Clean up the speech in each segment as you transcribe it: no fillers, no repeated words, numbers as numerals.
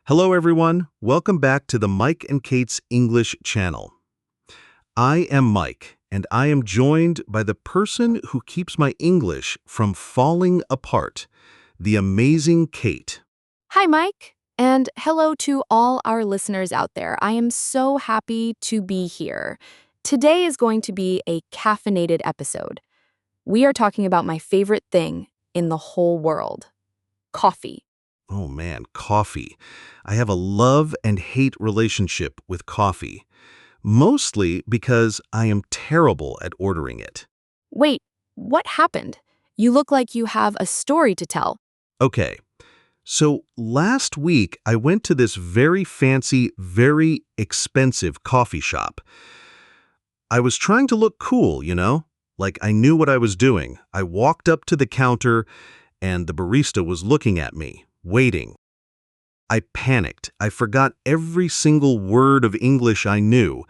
Hello, everyone. Welcome back to the Mike and Kate's English channel. I am Mike, and I am joined by the person who keeps my English from falling apart, the amazing Kate. Hi, Mike, and hello to all our listeners out there. I am so happy to be here. Today is going to be a caffeinated episode. We are talking about my favorite thing in the whole world, coffee. Oh man, coffee. I have a love and hate relationship with coffee, mostly because I am terrible at ordering it. Wait, what happened? You look like you have a story to tell. Okay, so last week I went to this very fancy, very expensive coffee shop. I was trying to look cool, like I knew what I was doing. I walked up to the counter and the barista was looking at me, waiting. I panicked. I forgot every single word of English I knew.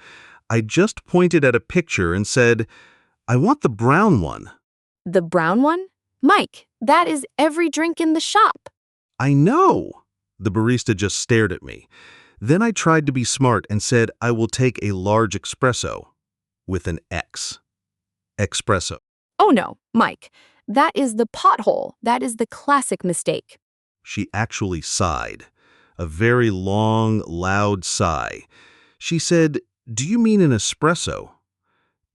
I just pointed at a picture and said, "I want the brown one." The brown one? Mike, that is every drink in the shop. "I know." The barista just stared at me. Then I tried to be smart and said, "I will take a large espresso," with an X. Espresso. Oh no, Mike, that is the pothole. That is the classic mistake. She actually sighed. A very long, loud sigh. She said, "Do you mean an espresso?"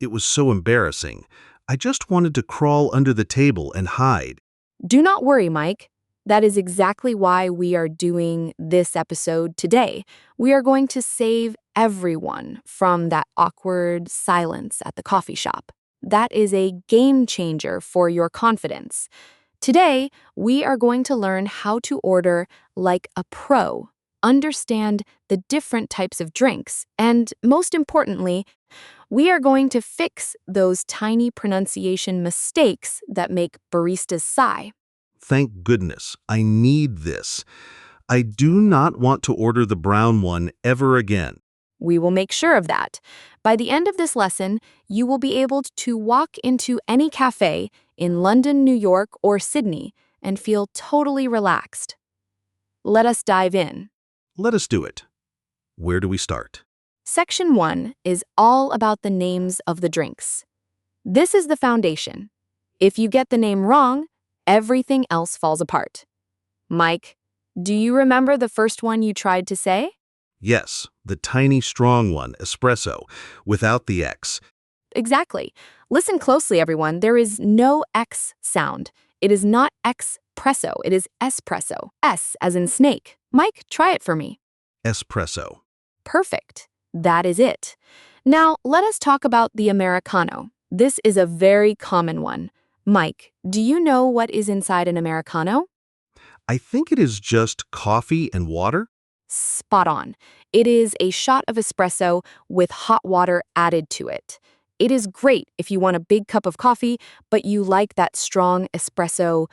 It was so embarrassing. I just wanted to crawl under the table and hide. Do not worry, Mike. That is exactly why we are doing this episode today. We are going to save everyone from that awkward silence at the coffee shop. That is a game changer for your confidence. Today, we are going to learn how to order like a pro, understand the different types of drinks, and most importantly, we are going to fix those tiny pronunciation mistakes that make baristas sigh. Thank goodness. I need this. I do not want to order the brown one ever again. We will make sure of that. By the end of this lesson, you will be able to walk into any cafe in London, New York, or Sydney and feel totally relaxed. Let us dive in. Let us do it. Where do we start? Section 1 is all about the names of the drinks. This is the foundation. If you get the name wrong, everything else falls apart. Mike, do you remember the first one you tried to say? Yes, the tiny strong one, espresso, without the X. Exactly. Listen closely, everyone. There is no X sound. It is not expresso. It is espresso. S as in snake. Mike, try it for me. Espresso. Perfect. That is it. Now, let us talk about the Americano. This is a very common one. Mike, do you know what is inside an Americano? I think it is just coffee and water. Spot on. It is a shot of espresso with hot water added to it. It is great if you want a big cup of coffee, but you like that strong espresso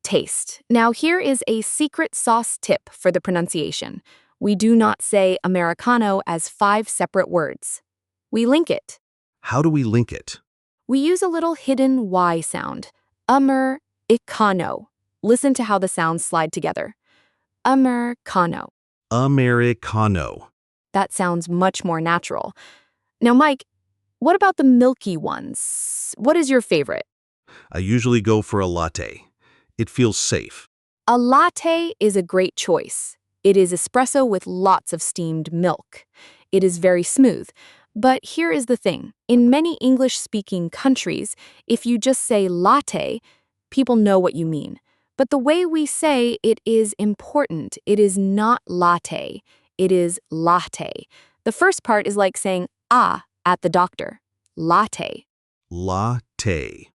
taste. Now, here is a secret sauce tip for the pronunciation. We do not say Americano as 5 separate words. We link it. How do we link it? We use a little hidden Y sound. Americano. Listen to how the sounds slide together. Americano. Americano. That sounds much more natural. Now, Mike, what about the milky ones? What is your favorite? I usually go for a latte. It feels safe. A latte is a great choice. It is espresso with lots of steamed milk. It is very smooth. But here is the thing. In many English-speaking countries, if you just say latte, people know what you mean. But the way we say it is important. It is not latte. It is latte. The first part is like saying at the doctor. Latte. Latte.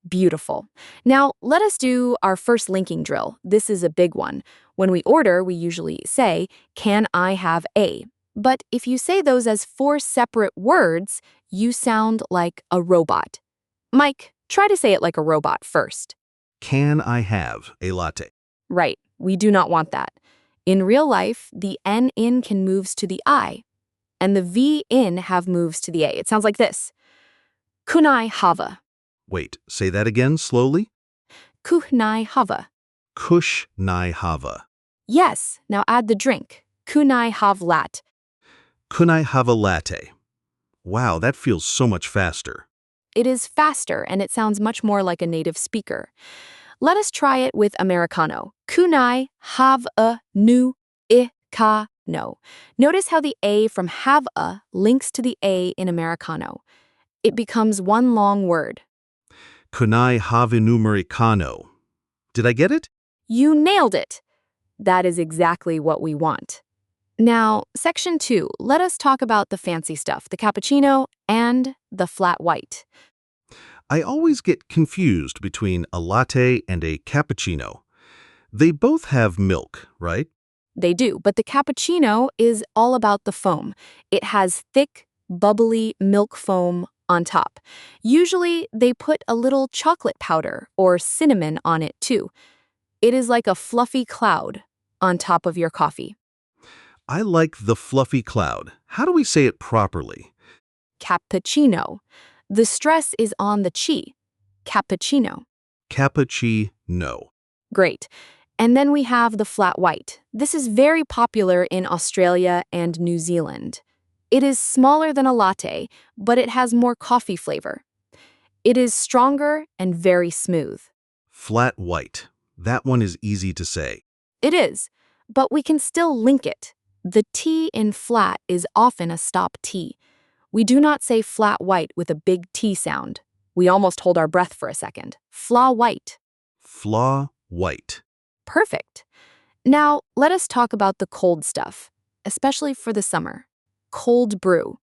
Beautiful. Now, let us do our first linking drill. This is a big one. When we order, we usually say, "Can I have a?" But if you say those as 4 separate words, you sound like a robot. Mike, try to say it like a robot first. Can I have a latte? Right, we do not want that. In real life, the N in can moves to the I, and the V in have moves to the A. It sounds like this. Kunai hava. Wait, say that again slowly. Kuhnai hava. Kush nai hava. Yes, now add the drink. Kunai have lat. Could I have a latte? Wow, that feels so much faster. It is faster and it sounds much more like a native speaker. Let us try it with Americano. Kunai have a nu I ka no. Notice how the A from have a links to the A in Americano. It becomes one long word. Could I have an americano? Did I get it? You nailed it. That is exactly what we want. Now, section 2, let us talk about the fancy stuff, the cappuccino and the flat white. I always get confused between a latte and a cappuccino. They both have milk, right? They do, but the cappuccino is all about the foam. It has thick, bubbly milk foam on top. Usually, they put a little chocolate powder or cinnamon on it too. It is like a fluffy cloud on top of your coffee. I like the fluffy cloud. How do we say it properly? Cappuccino. The stress is on the chi. Cappuccino. Cappuccino. Great. And then we have the flat white. This is very popular in Australia and New Zealand. It is smaller than a latte, but it has more coffee flavor. It is stronger and very smooth. Flat white. That one is easy to say. It is, but we can still link it. The T in flat is often a stop T. We do not say flat white with a big T sound. We almost hold our breath for a second. Fla white. Flaw white. Perfect. Now, let us talk about the cold stuff, especially for the summer. Cold brew.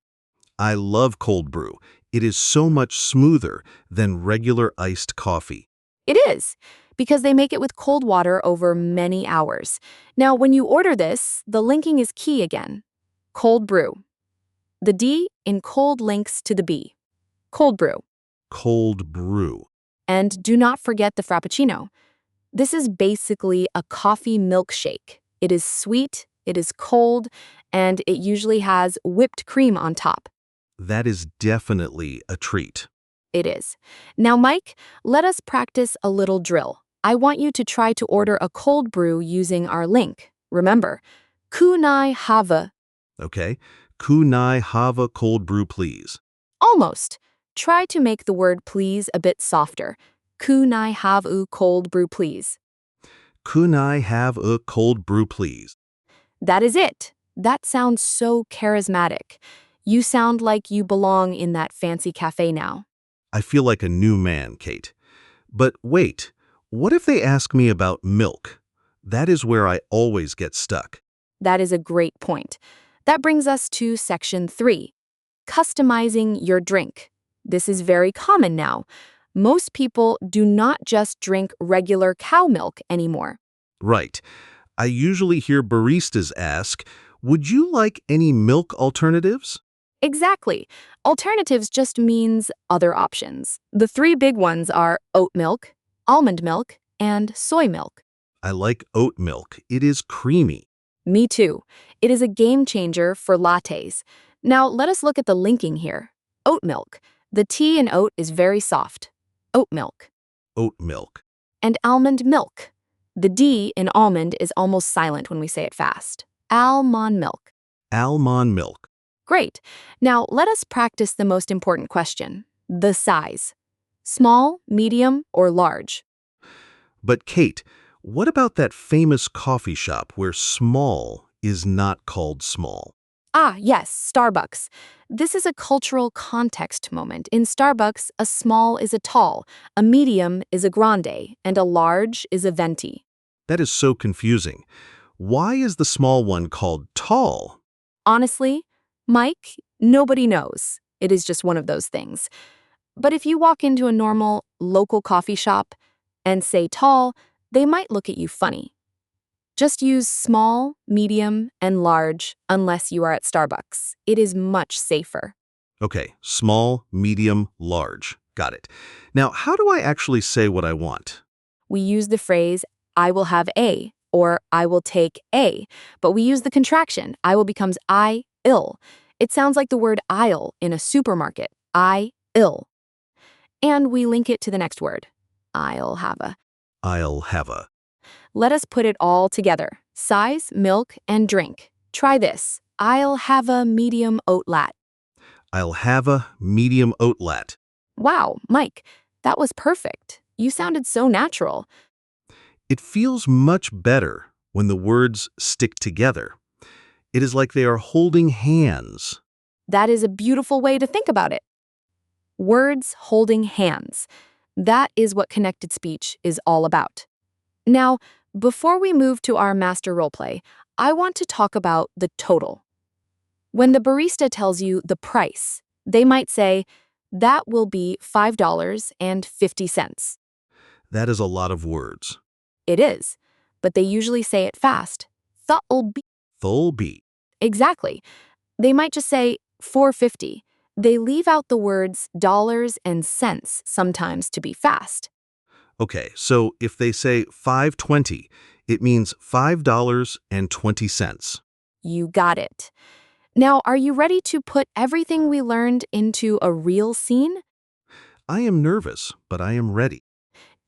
I love cold brew. It is so much smoother than regular iced coffee. It is, because they make it with cold water over many hours. Now, when you order this, the linking is key again. Cold brew. The D in cold links to the B. Cold brew. Cold brew. And do not forget the Frappuccino. This is basically a coffee milkshake. It is sweet, it is cold, and it usually has whipped cream on top. That is definitely a treat. It is. Now, Mike, let us practice a little drill. I want you to try to order a cold brew using our link. Remember, kunai have. Okay. Kunai have a cold brew, please. Almost. Try to make the word please a bit softer. Kunai have cold brew, please. Kunai have a cold brew, please. That is it. That sounds so charismatic. You sound like you belong in that fancy cafe now. I feel like a new man, Kate. But wait, what if they ask me about milk? That is where I always get stuck. That is a great point. That brings us to section 3, customizing your drink. This is very common now. Most people do not just drink regular cow milk anymore. Right. I usually hear baristas ask, would you like any milk alternatives? Exactly. Alternatives just means other options. The 3 big ones are oat milk, almond milk, and soy milk. I like oat milk. It is creamy. Me too. It is a game changer for lattes. Now, let us look at the linking here. Oat milk. The T in oat is very soft. Oat milk. Oat milk. And almond milk. The D in almond is almost silent when we say it fast. Almond milk. Almond milk. Great. Now, let us practice the most important question. The size. Small, medium, or large? But Kate, what about that famous coffee shop where small is not called small? Ah, yes, Starbucks. This is a cultural context moment. In Starbucks, a small is a tall, a medium is a grande, and a large is a venti. That is so confusing. Why is the small one called tall? Honestly, Mike, nobody knows. It is just one of those things. But if you walk into a normal, local coffee shop and say tall, they might look at you funny. Just use small, medium, and large unless you are at Starbucks. It is much safer. Okay, small, medium, large. Got it. Now, how do I actually say what I want? We use the phrase, I will have a, or I will take a, but we use the contraction, I will becomes I-ill. It sounds like the word aisle in a supermarket, I-ill. And we link it to the next word, I'll have a. I'll have a. Let us put it all together, size, milk, and drink. Try this. I'll have a medium oat lat. I'll have a medium oat lat. Wow, Mike, that was perfect. You sounded so natural. It feels much better when the words stick together. It is like they are holding hands. That is a beautiful way to think about it. Words holding hands. That is what connected speech is all about. Now, before we move to our master roleplay, I want to talk about the total. When the barista tells you the price, they might say, that will be $5.50. That is a lot of words. It is, but they usually say it fast. That'll be. Full beat. Exactly. They might just say 450. They leave out the words dollars and cents sometimes to be fast. Okay, so if they say 520, it means $5.20. You got it. Now, are you ready to put everything we learned into a real scene? I am nervous, but I am ready.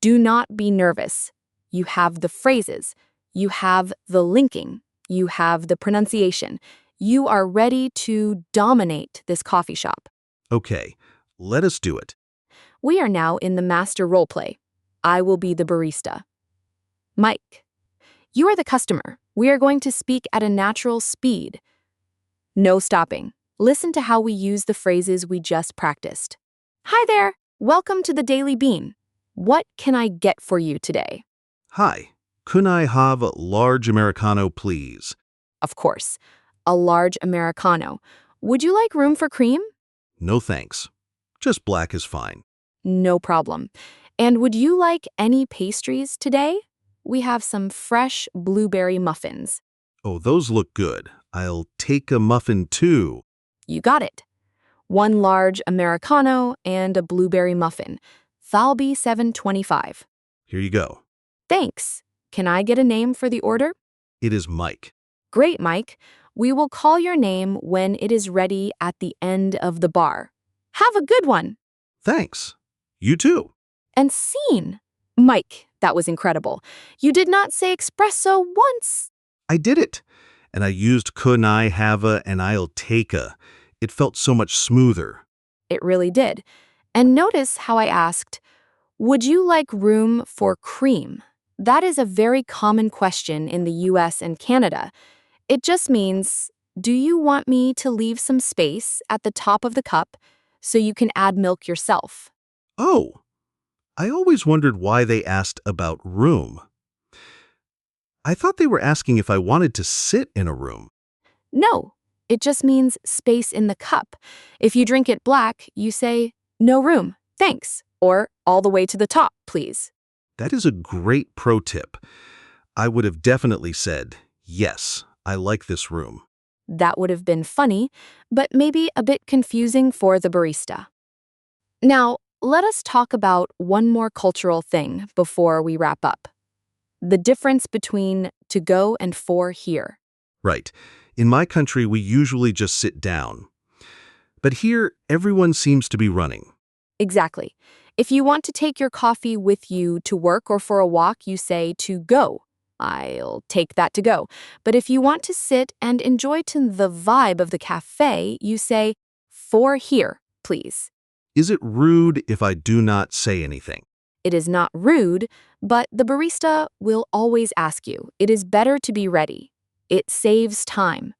Do not be nervous. You have the phrases. You have the linking. You have the pronunciation. You are ready to dominate this coffee shop. Okay, let us do it. We are now in the master roleplay. I will be the barista. Mike, you are the customer. We are going to speak at a natural speed. No stopping. Listen to how we use the phrases we just practiced. Hi there. Welcome to the Daily Bean. What can I get for you today? Hi, could I have a large Americano, please? Of course, a large Americano. Would you like room for cream? No thanks. Just black is fine. No problem. And would you like any pastries today? We have some fresh blueberry muffins. Oh, those look good. I'll take a muffin too. You got it. One large Americano and a blueberry muffin. That'll be $7.25. Here you go. Thanks. Can I get a name for the order? It is Mike. Great, Mike. We will call your name when it is ready at the end of the bar. Have a good one. Thanks. You too. And scene. Mike, that was incredible. You did not say espresso once. I did it. And I used could I have a and I'll take a. It felt so much smoother. It really did. And notice how I asked, would you like room for cream? That is a very common question in the US and Canada. It just means, do you want me to leave some space at the top of the cup so you can add milk yourself? Oh, I always wondered why they asked about room. I thought they were asking if I wanted to sit in a room. No, it just means space in the cup. If you drink it black, you say, no room, thanks, or all the way to the top, please. That is a great pro tip. I would have definitely said, yes, I like this room. That would have been funny, but maybe a bit confusing for the barista. Now, let us talk about one more cultural thing before we wrap up. The difference between to go and for here. Right. In my country, we usually just sit down. But here, everyone seems to be running. Exactly. If you want to take your coffee with you to work or for a walk, you say to go. I'll take that to go. But if you want to sit and enjoy the vibe of the cafe, you say for here, please. Is it rude if I do not say anything? It is not rude, but the barista will always ask you. It is better to be ready. It saves time.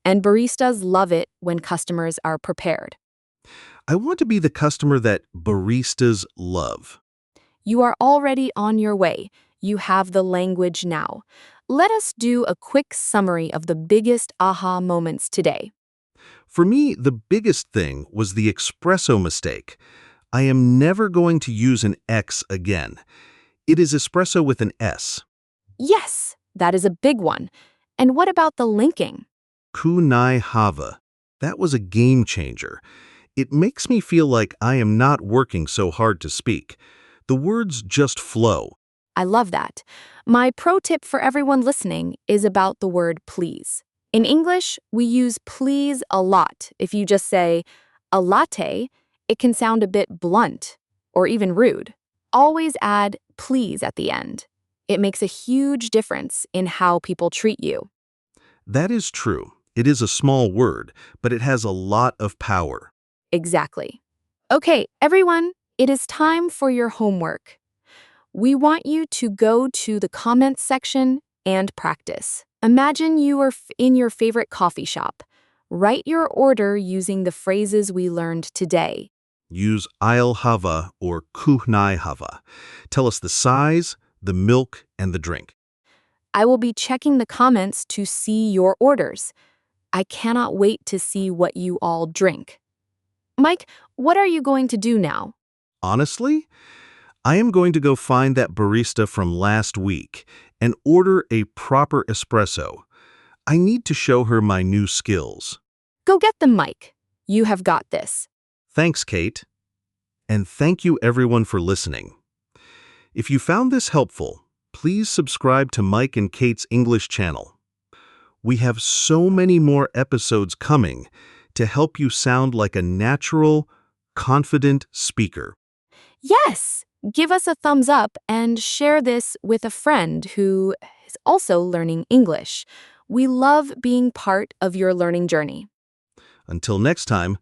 And baristas love it when customers are prepared. I want to be the customer that baristas love. You are already on your way. You have the language now. Let us do a quick summary of the biggest aha moments today. For me, the biggest thing was the espresso mistake. I am never going to use an X again. It is espresso with an S. Yes, that is a big one. And what about the linking? Kunai hava. That was a game changer. It makes me feel like I am not working so hard to speak. The words just flow. I love that. My pro tip for everyone listening is about the word please. In English, we use please a lot. If you just say a latte, it can sound a bit blunt or even rude. Always add please at the end. It makes a huge difference in how people treat you. That is true. It is a small word, but it has a lot of power. Exactly. Okay, everyone, it is time for your homework. We want you to go to the comments section and practice. Imagine you are in your favorite coffee shop. Write your order using the phrases we learned today. Use I'll hava or kuhnai hava. Tell us the size, the milk, and the drink. I will be checking the comments to see your orders. I cannot wait to see what you all drink. Mike, what are you going to do now? Honestly, I am going to go find that barista from last week and order a proper espresso. I need to show her my new skills. Go get them, Mike. You have got this. Thanks, Kate. And thank you everyone for listening. If you found this helpful, please subscribe to Mike and Kate's English channel. We have so many more episodes coming to help you sound like a natural, confident speaker. Yes! Give us a thumbs up and share this with a friend who is also learning English. We love being part of your learning journey. Until next time,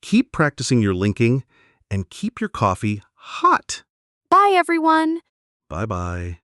keep practicing your linking and keep your coffee hot. Bye, everyone! Bye-bye.